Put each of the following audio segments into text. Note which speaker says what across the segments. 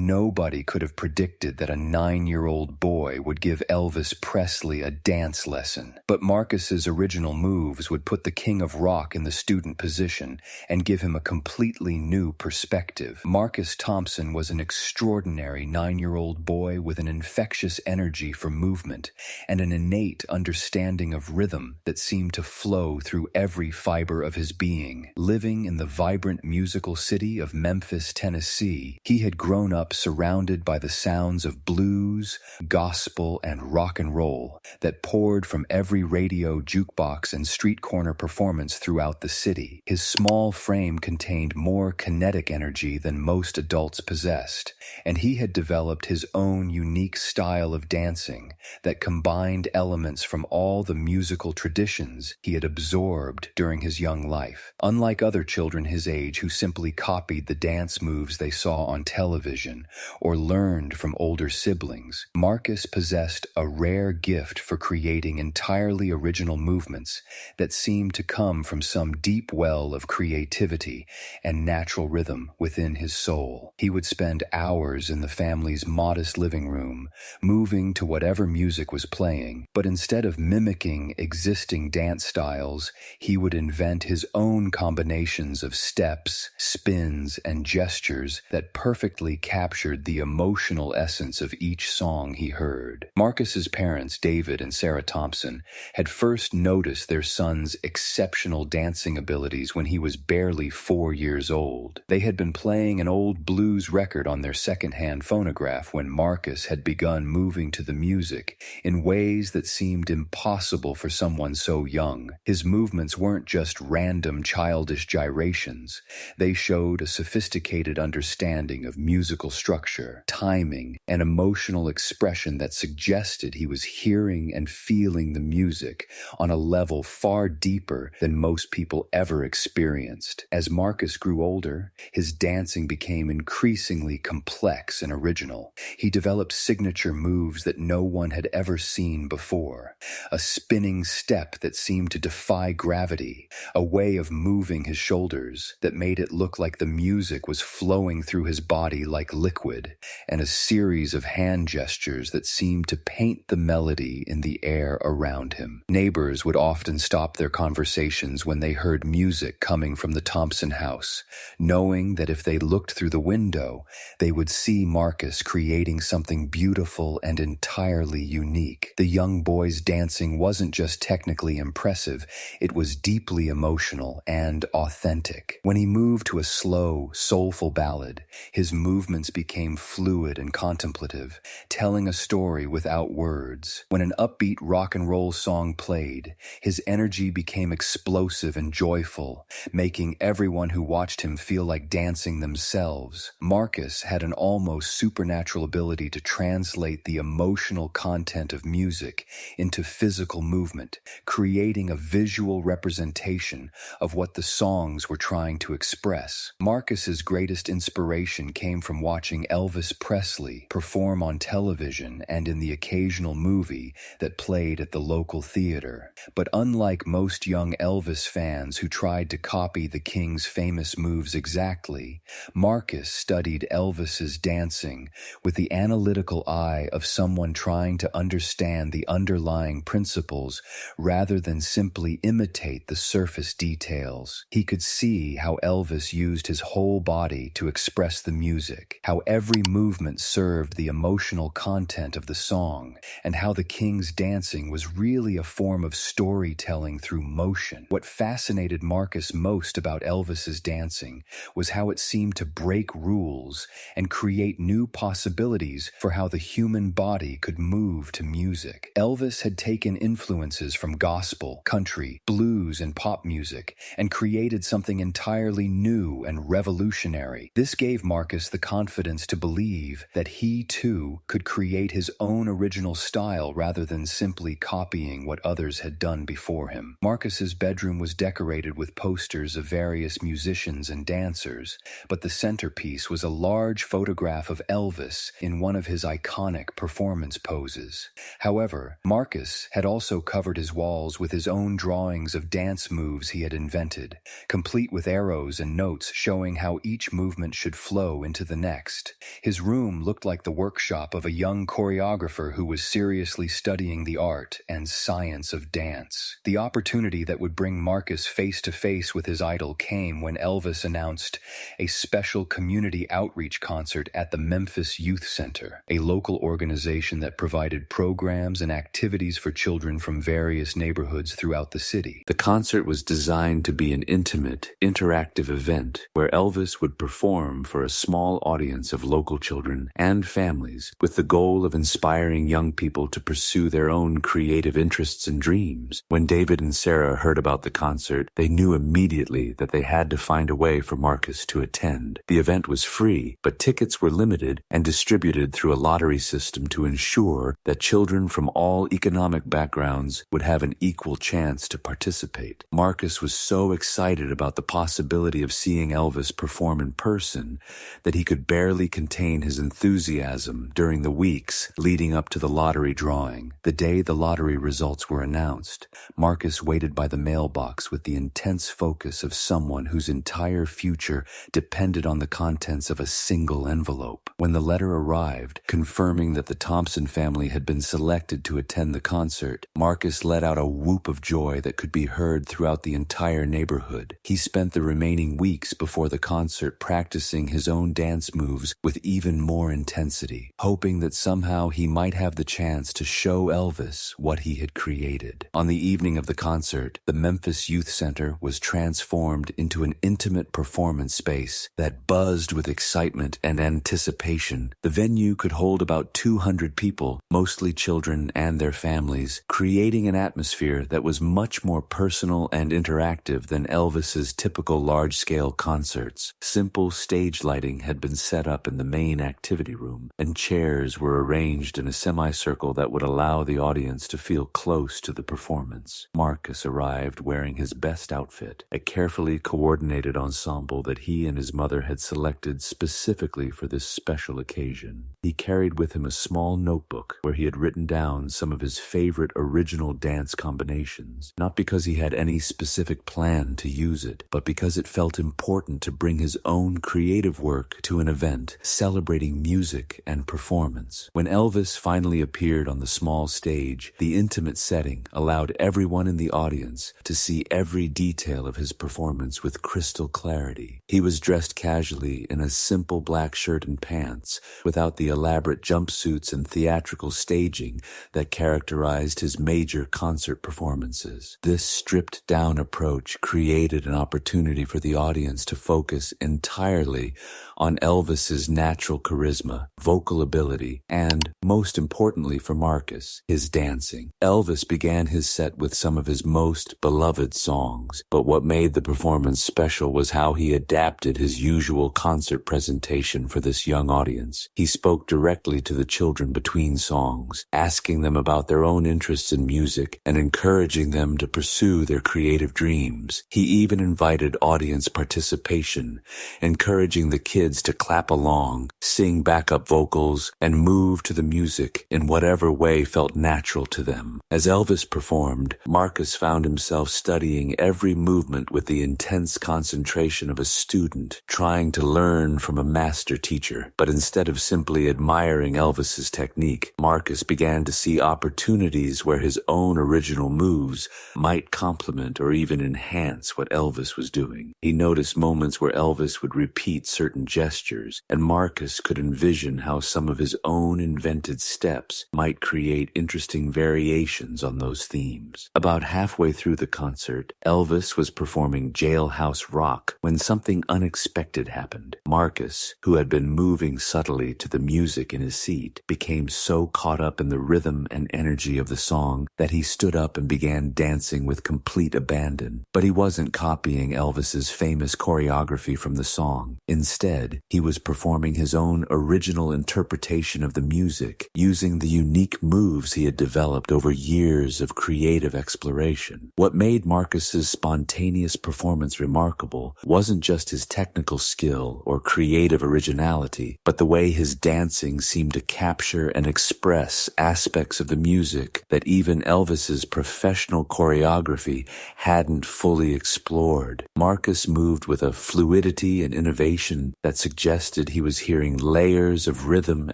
Speaker 1: nobody could have predicted that a 9-year-old boy would give Elvis Presley a dance lesson. But Marcus's original moves would put the king of rock in the student position and give him a completely new perspective. Marcus Thompson was an extraordinary 9-year-old boy with an infectious energy for movement and an innate understanding of rhythm that seemed to flow through every fiber of his being. Living in the vibrant musical city of Memphis, Tennessee, he had grown up surrounded by the sounds of blues, gospel, and rock and roll that poured from every radio, jukebox, and street corner performance throughout the city. His small frame contained more kinetic energy than most adults possessed, and he had developed his own unique style of dancing that combined elements from all the musical traditions he had absorbed during his young life. Unlike other children his age who simply copied the dance moves they saw on television or learned from older siblings, Marcus possessed a rare gift for creating entirely original movements that seemed to come from some deep well of creativity and natural rhythm within his soul. He would spend hours in the family's modest living room, moving to whatever music was playing, but instead of mimicking existing dance styles, he would invent his own combinations of steps, spins, and gestures that perfectly captured the emotional essence of each song he heard. Marcus's parents, David and Sarah Thompson, had first noticed their son's exceptional dancing abilities when he was barely 4 years old. They had been playing an old blues record on their second-hand phonograph when Marcus had begun moving to the music in ways that seemed impossible for someone so young. His movements weren't just random childish gyrations. They showed a sophisticated understanding of musical structure, timing, and emotional expression that suggested he was hearing and feeling the music on a level far deeper than most people ever experienced. As Marcus grew older, his dancing became increasingly complex and original. He developed signature moves that no one had ever seen before. A spinning step that seemed to defy gravity, a way of moving his shoulders that made it look like the music was flowing through his body like liquid, and a series of hand gestures that seemed to paint the melody in the air around him. Neighbors would often stop their conversations when they heard music coming from the Thompson house, knowing that if they looked through the window, they would see Marcus creating something beautiful and entirely unique. The young boy's dancing wasn't just technically impressive, it was deeply emotional and authentic. When he moved to a slow, soulful ballad, his movements became fluid and contemplative, telling a story without words. When an upbeat rock and roll song played, his energy became explosive and joyful, making everyone who watched him feel like dancing themselves. Marcus had an almost supernatural ability to translate the emotional content of music into physical movement, creating a visual representation of what the songs were trying to express. Marcus's greatest inspiration came from watching Elvis Presley perform on television and in the occasional movie that played at the local theater. But unlike most young Elvis fans who tried to copy the King's famous moves exactly, Marcus studied Elvis's dancing with the analytical eye of someone trying to understand the underlying principles rather than simply imitate the surface details. He could see how Elvis used his whole body to express the music, how every movement served the emotional content of the song, and how the King's dancing was really a form of storytelling through motion. What fascinated Marcus most about Elvis's dancing was how it seemed to break rules and create new possibilities for how the human body could move to music. Elvis had taken influences from gospel, country, blues, and pop music and created something entirely new and revolutionary. This gave Marcus the confidence to believe that he too could create his own original style rather than simply copying what others had done before him. Marcus's bedroom was decorated with posters of various musicians and dancers, but the centerpiece was a large photograph of Elvis in one of his iconic performance poses. However, Marcus had also covered his walls with his own drawings of dance moves he had invented, complete with arrows and notes showing how each movement should flow into the next. relaxed. His room looked like the workshop of a young choreographer who was seriously studying the art and science of dance. The opportunity that would bring Marcus face to face with his idol came when Elvis announced a special community outreach concert at the Memphis Youth Center, a local organization that provided programs and activities for children from various neighborhoods throughout the city.
Speaker 2: The concert was designed to be an intimate, interactive event where Elvis would perform for a small audience of local children and families with the goal of inspiring young people to pursue their own creative interests and dreams. When David and Sarah heard about the concert, they knew immediately that they had to find a way for Marcus to attend. The event was free, but tickets were limited and distributed through a lottery system to ensure that children from all economic backgrounds would have an equal chance to participate. Marcus was so excited about the possibility of seeing Elvis perform in person that he could barely contain his enthusiasm during the weeks leading up to the lottery drawing. The day the lottery results were announced, Marcus waited by the mailbox with the intense focus of someone whose entire future depended on the contents of a single envelope. When the letter arrived, confirming that the Thompson family had been selected to attend the concert, Marcus let out a whoop of joy that could be heard throughout the entire neighborhood. He spent the remaining weeks before the concert practicing his own dance moves with even more intensity, hoping that somehow he might have the chance to show Elvis what he had created. On the evening of the concert, the Memphis Youth Center was transformed into an intimate performance space that buzzed with excitement and anticipation. The venue could hold about 200 people, mostly children and their families, creating an atmosphere that was much more personal and interactive than Elvis's typical large-scale concerts. Simple stage lighting had been set up in the main activity room, and chairs were arranged in a semicircle that would allow the audience to feel close to the performance. Marcus arrived wearing his best outfit, a carefully coordinated ensemble that he and his mother had selected specifically for this special occasion. He carried with him a small notebook where he had written down some of his favorite original dance combinations, not because he had any specific plan to use it, but because it felt important to bring his own creative work to an event celebrating music and performance. When Elvis finally appeared on the small stage, the intimate setting allowed everyone in the audience to see every detail of his performance with crystal clarity. He was dressed casually in a simple black shirt and pants, without the elaborate jumpsuits and theatrical staging that characterized his major concert performances. This stripped-down approach created an opportunity for the audience to focus entirely on Elvis's natural charisma, vocal ability, and, most importantly for Marcus, his dancing. Elvis began his set with some of his most beloved songs, but what made the performance special was how he adapted his usual concert presentation for this young audience. He spoke directly to the children between songs, asking them about their own interests in music and encouraging them to pursue their creative dreams. He even invited audience participation, encouraging the kids to clap along, sing backup vocals, and move to the music in whatever way felt natural to them. As Elvis performed, Marcus found himself studying every movement with the intense concentration of a student trying to learn from a master teacher. But instead of simply admiring Elvis's technique, Marcus began to see opportunities where his own original moves might complement or even enhance what Elvis was doing. He noticed moments where Elvis would repeat certain gestures, and Marcus could envision how some of his own invented steps might create interesting variations on those themes. About halfway through the concert, Elvis was performing Jailhouse Rock when something unexpected happened. Marcus, who had been moving subtly to the music in his seat, became so caught up in the rhythm and energy of the song that he stood up and began dancing with complete abandon. But he wasn't copying Elvis's famous choreography from the song. Instead, he was performing his own original interpretation of the music music, using the unique moves he had developed over years of creative exploration. What made Marcus's spontaneous performance remarkable wasn't just his technical skill or creative originality, but the way his dancing seemed to capture and express aspects of the music that even Elvis's professional choreography hadn't fully explored. Marcus moved with a fluidity and innovation that suggested he was hearing layers of rhythm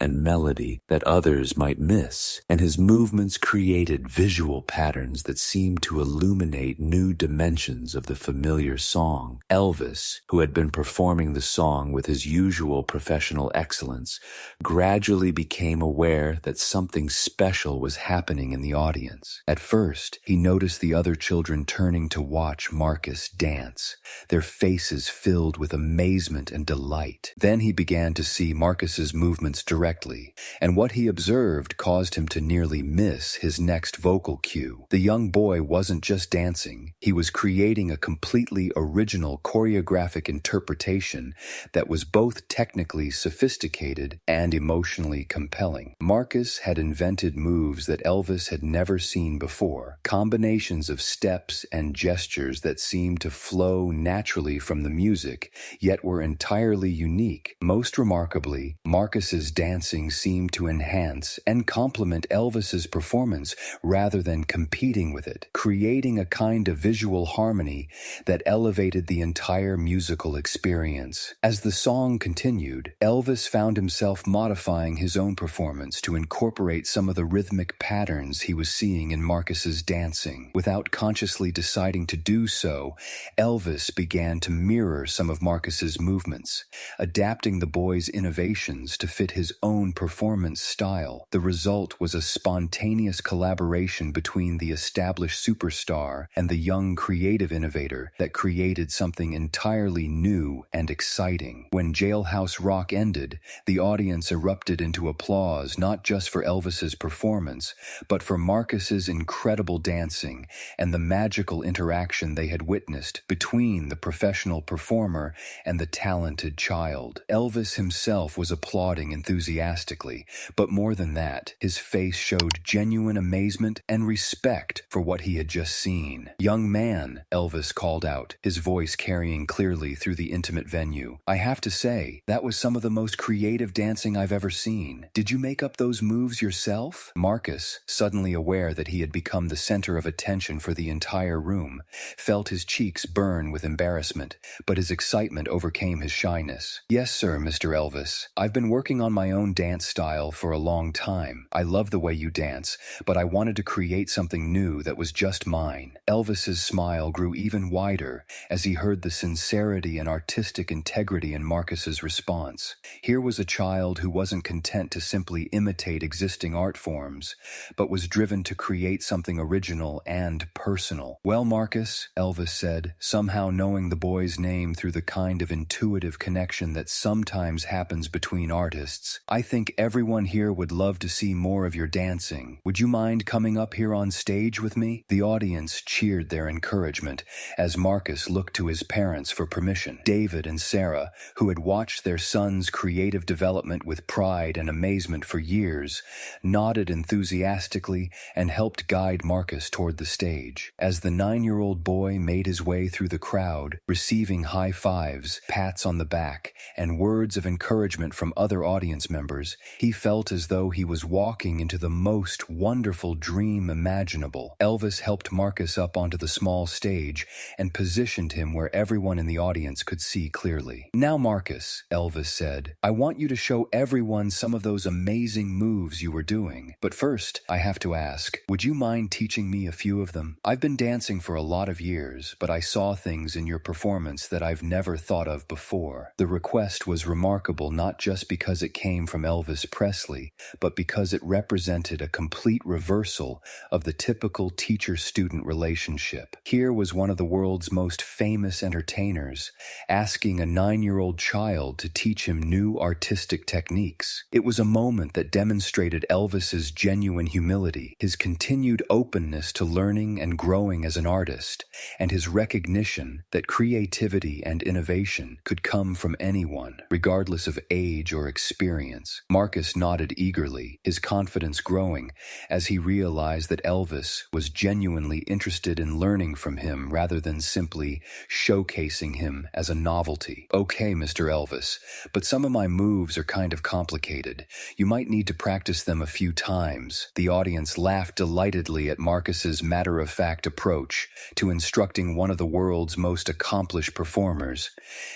Speaker 2: and melody that others might miss, and his movements created visual patterns that seemed to illuminate new dimensions of the familiar song. Elvis, who had been performing the song with his usual professional excellence, gradually became aware that something special was happening in the audience. At first, he noticed the other children turning to watch Marcus dance, their faces filled with amazement and delight. Then he began to see Marcus's movements directly, and what he observed caused him to nearly miss his next vocal cue. The young boy wasn't just dancing, he was creating a completely original choreographic interpretation that was both technically sophisticated and emotionally compelling. Marcus had invented moves that Elvis had never seen before, combinations of steps and gestures that seemed to flow naturally from the music, yet were entirely unique. Most remarkably, Marcus's dancing seemed to enhance and complement Elvis's performance rather than competing with it, creating a kind of visual harmony that elevated the entire musical experience. As the song continued, Elvis found himself modifying his own performance to incorporate some of the rhythmic patterns he was seeing in Marcus's dancing. Without consciously deciding to do so, Elvis began to mirror some of Marcus's movements, adapting the boy's innovations to fit his own performance style. The result was a spontaneous collaboration between the established superstar and the young creative innovator that created something entirely new and exciting. When Jailhouse Rock ended, the audience erupted into applause not just for Elvis's performance, but for Marcus's incredible dancing and the magical interaction they had witnessed between the professional performer and the talented child. Elvis himself was applauding enthusiastically, but more than that, his face showed genuine amazement and respect for what he had just seen. "Young man," Elvis called out, his voice carrying clearly through the intimate venue, "I have to say, that was some of the most creative dancing I've ever seen. Did you make up those moves yourself?" Marcus, suddenly aware that he had become the center of attention for the entire room, felt his cheeks burn with embarrassment, but his excitement overcame his shyness. "Yes, sir, Mr. Elvis. I've been working on my own dance style for a long time. I love the way you dance, but I wanted to create something new that was just mine." Elvis's smile grew even wider as he heard the sincerity and artistic integrity in Marcus's response. Here was a child who wasn't content to simply imitate existing art forms, but was driven to create something original and personal. "Well, Marcus," Elvis said, somehow knowing the boy's name through the kind of intuitive connection that sometimes happens between artists, "I think everyone here would love to see more of your dancing. Would you mind coming up here on stage with me?" The audience cheered their encouragement as Marcus looked to his parents for permission. David and Sarah, who had watched their son's creative development with pride and amazement for years, nodded enthusiastically and helped guide Marcus toward the stage. As the 9-year-old boy made his way through the crowd, receiving high fives, pats on the back, and words of encouragement from other audience members, he felt as though he was walking into the most wonderful dream imaginable. Elvis helped Marcus up onto the small stage and positioned him where everyone in the audience could see clearly. "Now, Marcus," Elvis said, "I want you to show everyone some of those amazing moves you were doing. But first, I have to ask, would you mind teaching me a few of them? I've been dancing for a lot of years, but I saw things in your performance that I've never thought of before." The request was remarkable not just because it came from Elvis Presley, but because it represented a complete reversal of the typical teacher-student relationship. Here was one of the world's most famous entertainers asking a 9-year-old child to teach him new artistic techniques. It was a moment that demonstrated Elvis's genuine humility, his continued openness to learning and growing as an artist, and his recognition that creativity and innovation could come from anyone, regardless of age or experience. Marcus nodded
Speaker 1: nodded eagerly, his confidence growing as he realized that Elvis was genuinely interested in learning from him rather than simply showcasing him as a novelty. "Okay, Mr. Elvis, but some of my moves are kind of complicated. You might need to practice them a few times." The audience laughed delightedly at Marcus's matter-of-fact approach to instructing one of the world's most accomplished performers,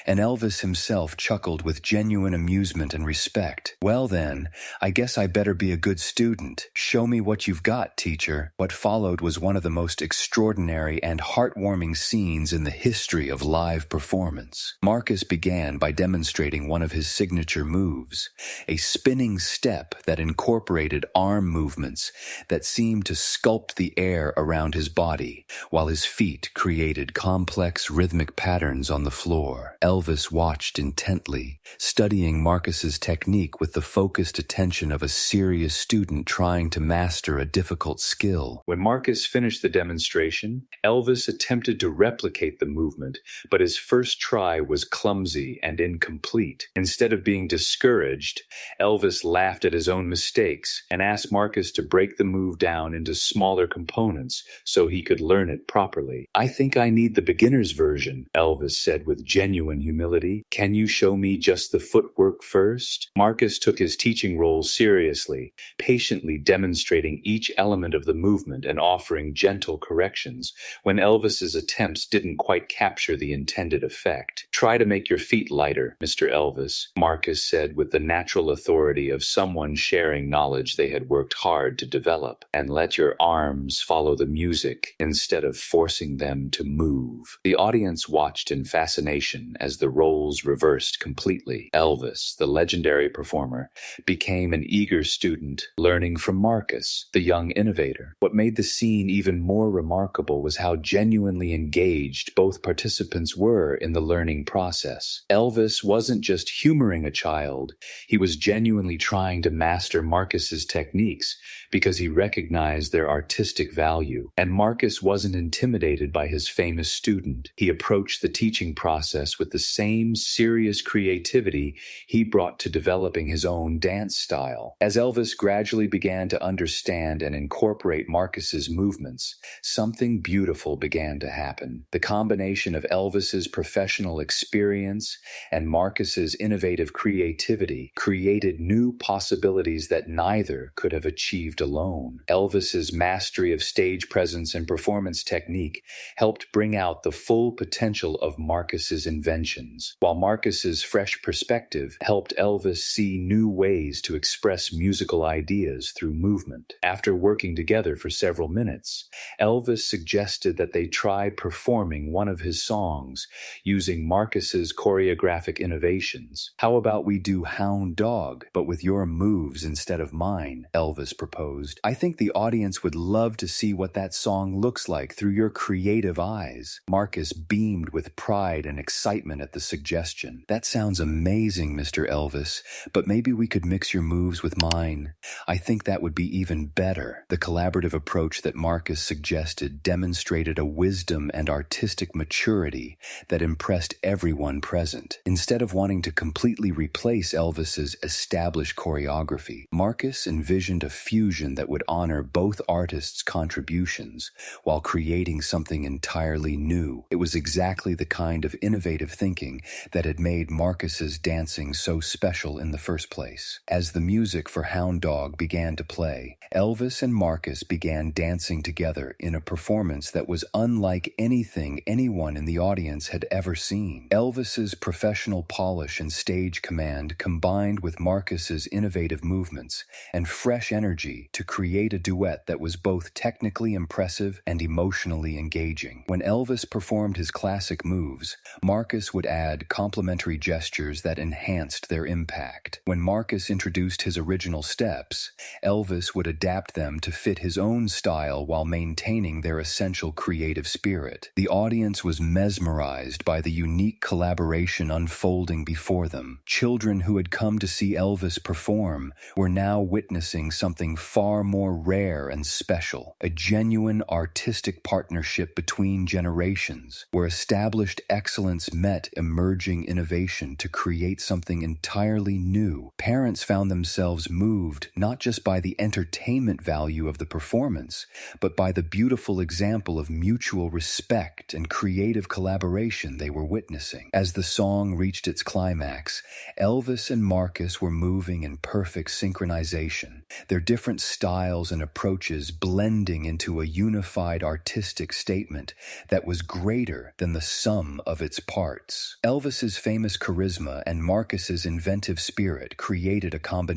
Speaker 1: and Elvis himself chuckled with genuine amusement and respect. "Well then, I guess I better be a good student. Show me what you've got, teacher." What followed was one of the most extraordinary and heartwarming scenes in the history of live performance. Marcus began by demonstrating one of his signature moves, a spinning step that incorporated arm movements that seemed to sculpt the air around his body, while his feet created complex rhythmic patterns on the floor. Elvis watched intently, studying Marcus's technique with the focused attention of a serious student trying to master a difficult skill. When Marcus finished the demonstration, Elvis attempted to replicate the movement, but his first try was clumsy and incomplete. Instead of being discouraged, Elvis laughed at his own mistakes and asked Marcus to break the move down into smaller components so he could learn it properly. "I think I need the beginner's version," Elvis said with genuine humility. "Can you show me just the footwork first?" Marcus took his teaching role seriously, patiently demonstrating each element of the movement and offering gentle corrections when Elvis's attempts didn't quite capture the intended effect. "Try to make your feet lighter, Mr. Elvis," Marcus said with the natural authority of someone sharing knowledge they had worked hard to develop, "and let your arms follow the music instead of forcing them to move." The audience watched in fascination as the roles reversed completely. Elvis, the legendary performer, became an eager student, learning from Marcus, the young innovator. What made the scene even more remarkable was how genuinely engaged both participants were in the learning process. Elvis wasn't just humoring a child, he was genuinely trying to master Marcus's techniques because he recognized their artistic value. And Marcus wasn't intimidated by his famous student. He approached the teaching process with the same serious creativity he brought to developing his own dance style. As Elvis gradually began to understand and incorporate Marcus's movements, something beautiful began to happen. The combination of Elvis's professional experience and Marcus's innovative creativity created new possibilities that neither could have achieved alone. Elvis's mastery of stage presence and performance technique helped bring out the full potential of Marcus's inventions, while Marcus's fresh perspective helped Elvis see new ways to express musical ideas through movement. After working together for several minutes, Elvis suggested that they try performing one of his songs using Marcus's choreographic innovations. "How about we do Hound Dog, but with your moves instead of mine?" Elvis proposed. "I think the audience would love to see what that song looks like through your creative eyes." Marcus beamed with pride and excitement at the suggestion. "That sounds amazing, Mr. Elvis, but maybe we could mix your moves with mine. I think that would be even better." The collaborative approach that Marcus suggested demonstrated a wisdom and artistic maturity that impressed everyone present. Instead of wanting to completely replace Elvis's established choreography, Marcus envisioned a fusion that would honor both artists' contributions while creating something entirely new. It was exactly the kind of innovative thinking that had made Marcus's dancing so special in the first place. As the music for Hound Dog began to play, Elvis and Marcus began dancing together in a performance that was unlike anything anyone in the audience had ever seen. Elvis's professional polish and stage command combined with Marcus's innovative movements and fresh energy to create a duet that was both technically impressive and emotionally engaging. When Elvis performed his classic moves, Marcus would add complementary gestures that enhanced their impact. When Marcus introduced his original steps, Elvis would adapt them to fit his own style while maintaining their essential creative spirit. The audience was mesmerized by the unique collaboration unfolding before them. Children who had come to see Elvis perform were now witnessing something far more rare and special, a genuine artistic partnership between generations, where established excellence met emerging innovation to create something entirely new. Parents found themselves moved not just by the entertainment value of the performance, but by the beautiful example of mutual respect and creative collaboration they were witnessing. As the song reached its climax, Elvis and Marcus were moving in perfect synchronization, their different styles and approaches blending into a unified artistic statement that was greater than the sum of its parts. Elvis's famous charisma and Marcus's inventive spirit created a combination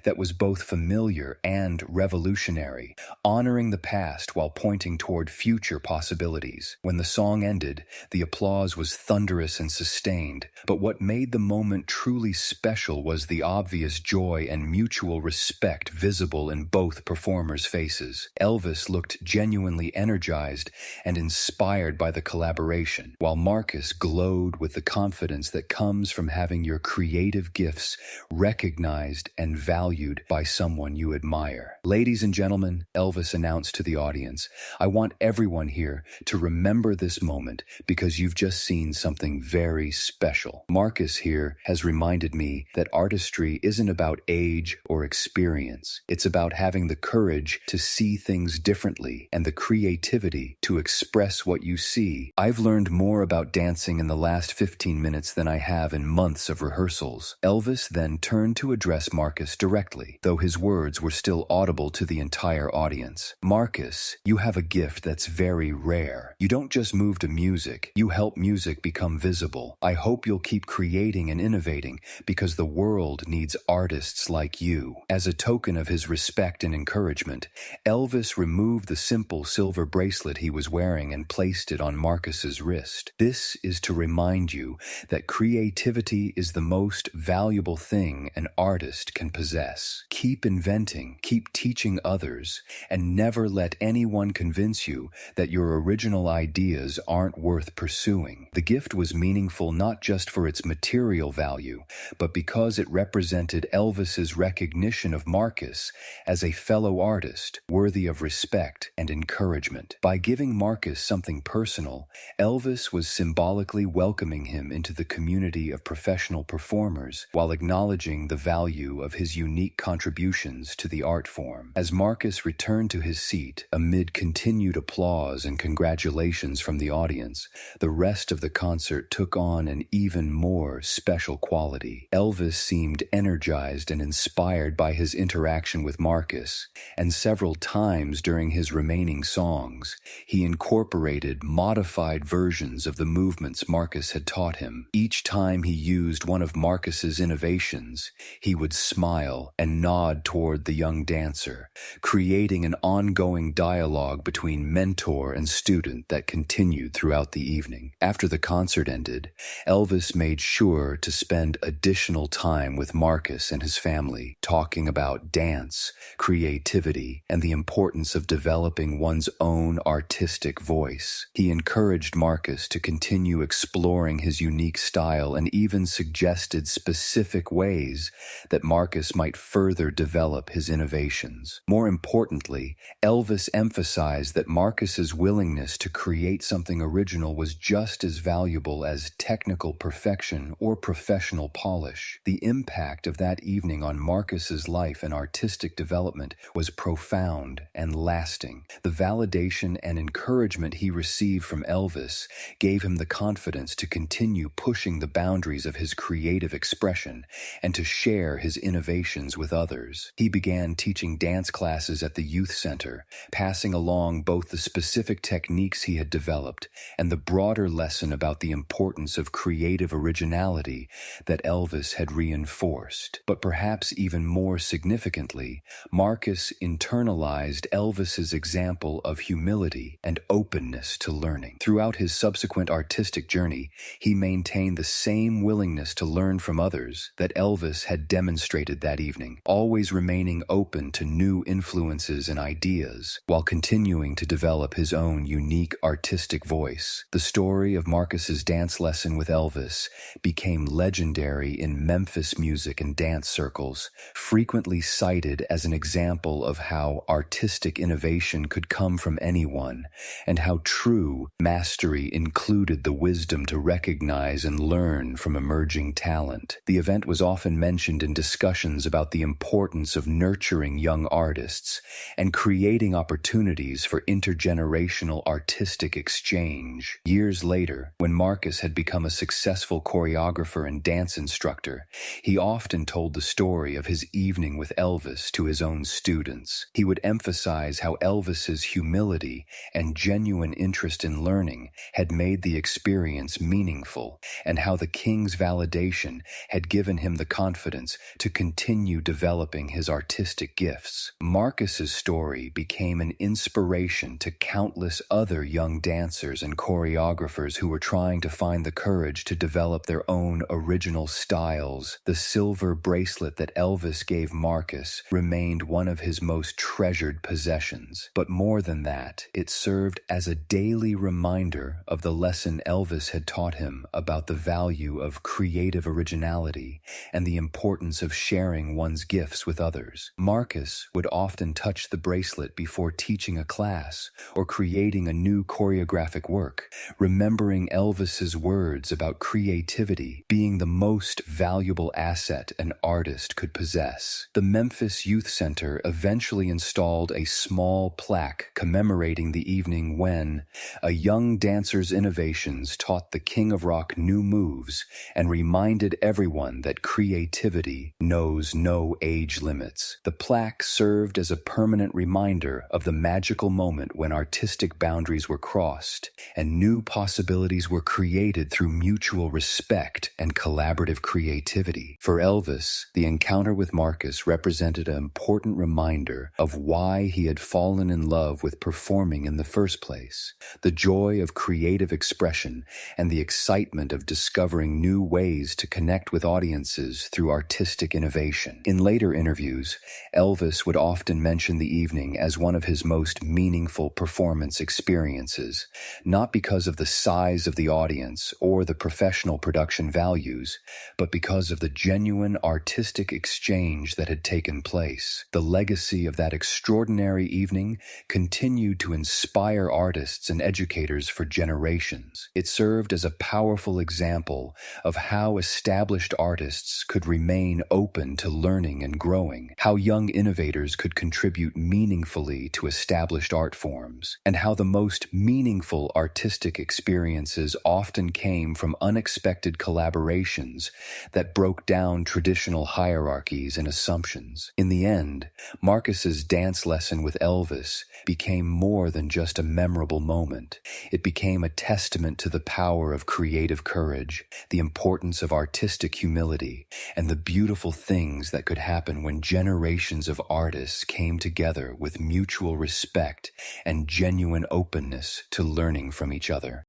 Speaker 1: that was both familiar and revolutionary, honoring the past while pointing toward future possibilities. When the song ended, the applause was thunderous and sustained, but what made the moment truly special was the obvious joy and mutual respect visible in both performers' faces. Elvis looked genuinely energized and inspired by the collaboration, while Marcus glowed with the confidence that comes from having your creative gifts recognized and valued by someone you admire. "Ladies and gentlemen," Elvis announced to the audience, "I want everyone here to remember this moment because you've just seen something very special. Marcus here has reminded me that artistry isn't about age or experience. It's about having the courage to see things differently and the creativity to express what you see. I've learned more about dancing in the last 15 minutes than I have in months of rehearsals." Elvis then turned to address Marcus directly, though his words were still audible to the entire audience. "Marcus, you have a gift that's very rare. You don't just move to music, you help music become visible. I hope you'll keep creating and innovating because the world needs artists like you." As a token of his respect and encouragement, Elvis removed the simple silver bracelet he was wearing and placed it on Marcus's wrist. "This is to remind you that creativity is the most valuable thing an artist can possess. Keep inventing, keep teaching others, and never let anyone convince you that your original ideas aren't worth pursuing." The gift was meaningful not just for its material value, but because it represented Elvis's recognition of Marcus as a fellow artist worthy of respect and encouragement. By giving Marcus something personal, Elvis was symbolically welcoming him into the community of professional performers while acknowledging the value of his unique contributions to the art form. As Marcus returned to his seat, amid continued applause and congratulations from the audience, the rest of the concert took on an even more special quality. Elvis seemed energized and inspired by his interaction with Marcus, and several times during his remaining songs, he incorporated modified versions of the movements Marcus had taught him. Each time he used one of Marcus's innovations, he would smile and nod toward the young dancer, creating an ongoing dialogue between mentor and student that continued throughout the evening. After the concert ended, Elvis made sure to spend additional time with Marcus and his family, talking about dance, creativity, and the importance of developing one's own artistic voice. He encouraged Marcus to continue exploring his unique style and even suggested specific ways that Marcus might further develop his innovations. More importantly, Elvis emphasized that Marcus's willingness to create something original was just as valuable as technical perfection or professional polish. The impact of that evening on Marcus's life and artistic development was profound and lasting. The validation and encouragement he received from Elvis gave him the confidence to continue pushing the boundaries of his creative expression and to share his innovations with others. He began teaching dance classes at the Youth Center, passing along both the specific techniques he had developed and the broader lesson about the importance of creative originality that Elvis had reinforced. But perhaps even more significantly, Marcus internalized Elvis's example of humility and openness to learning. Throughout his subsequent artistic journey, he maintained the same willingness to learn from others that Elvis had demonstrated that evening, always remaining open to new influences and ideas, while continuing to develop his own unique artistic voice. The story of Marcus's dance lesson with Elvis became legendary in Memphis music and dance circles, frequently cited as an example of how artistic innovation could come from anyone, and how true mastery included the wisdom to recognize and learn from emerging talent. The event was often mentioned in discussions about the importance of nurturing young artists and creating opportunities for intergenerational artistic exchange. Years later, when Marcus had become a successful choreographer and dance instructor, he often told the story of his evening with Elvis to his own students. He would emphasize how Elvis's humility and genuine interest in learning had made the experience meaningful, and how the king's validation had given him the confidence to continue developing his artistic gifts. Marcus's story became an inspiration to countless other young dancers and choreographers who were trying to find the courage to develop their own original styles. The silver bracelet that Elvis gave Marcus remained one of his most treasured possessions. But more than that, it served as a daily reminder of the lesson Elvis had taught him about the value of creative originality and the importance of sharing one's gifts with others. Marcus would often touch the bracelet before teaching a class or creating a new choreographic work, remembering Elvis's words about creativity being the most valuable asset an artist could possess. The Memphis Youth Center eventually installed a small plaque commemorating the evening when a young dancer's innovations taught the King of Rock new moves and reminded everyone that creativity knows no age limits. The plaque served as a permanent reminder of the magical moment when artistic boundaries were crossed and new possibilities were created through mutual respect and collaborative creativity. For Elvis, the encounter with Marcus represented an important reminder of why he had fallen in love with performing in the first place, the joy of creative expression and the excitement of discovering new ways to connect with audiences through artistic innovation. In later interviews, Elvis would often mention the evening as one of his most meaningful performance experiences, not because of the size of the audience or the professional production values, but because of the genuine artistic exchange that had taken place. The legacy of that extraordinary evening continued to inspire artists and educators for generations. It served as a powerful example of how established artists could remain open to learning and growing, how young innovators could contribute meaningfully to established art forms, and how the most meaningful artistic experiences often came from unexpected collaborations that broke down traditional hierarchies and assumptions. In the end, Marcus's dance lesson with Elvis became more than just a memorable moment. It became a testament to the power of creative courage, the importance of artistic humility, and the beautiful things that could happen when generations of artists came together with mutual respect and genuine openness to learning from each other.